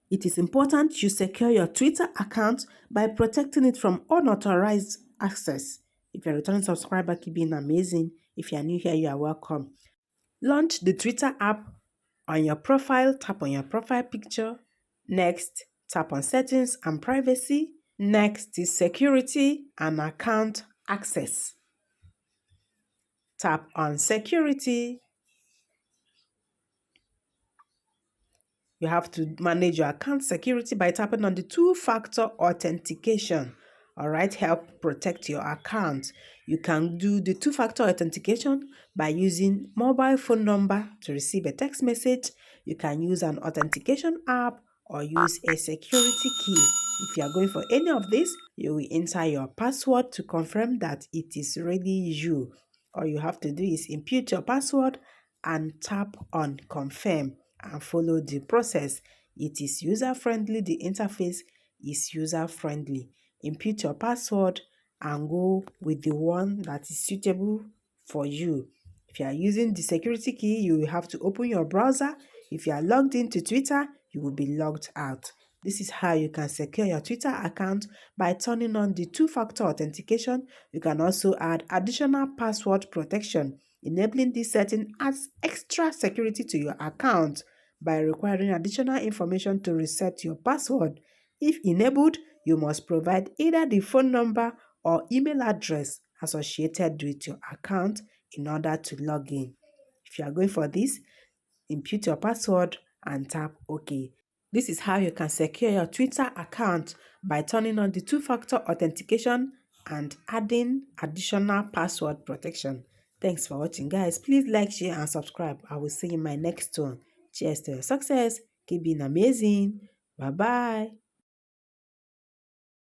It is important you secure your Twitter account by protecting it from unauthorized access. If you're a returning subscriber, keep being amazing. If you are new here, you are welcome. Launch the Twitter app on your profile, tap on your profile picture. Next, tap on settings and privacy. Next is security and account access. Tap on security. You have to manage your account security by tapping on the two-factor authentication. All right, help protect your account. You can do the two-factor authentication by using mobile phone number to receive a text message. You can use an authentication app or use a security key. If you are going for any of this, you will enter your password to confirm that it is really you. All you have to do is input your password and tap on confirm and follow the process. It is user-friendly. The interface is user-friendly. Input your password and go with the one that is suitable for you. If you are using the security key, you will have to open your browser. If you are logged into Twitter, you will be logged out. This is how you can secure your Twitter account by turning on the two-factor authentication. You can also add additional password protection. Enabling this setting adds extra security to your account by requiring additional information to reset your password. If enabled, you must provide either the phone number or email address associated with your account in order to log in. If you are going for this, input your password and tap OK. This is how you can secure your Twitter account by turning on the two-factor authentication and adding additional password protection. Thanks for watching, guys. Please like, share, and subscribe. I will see you in my next one. Cheers to your success. Keep being amazing. Bye-bye.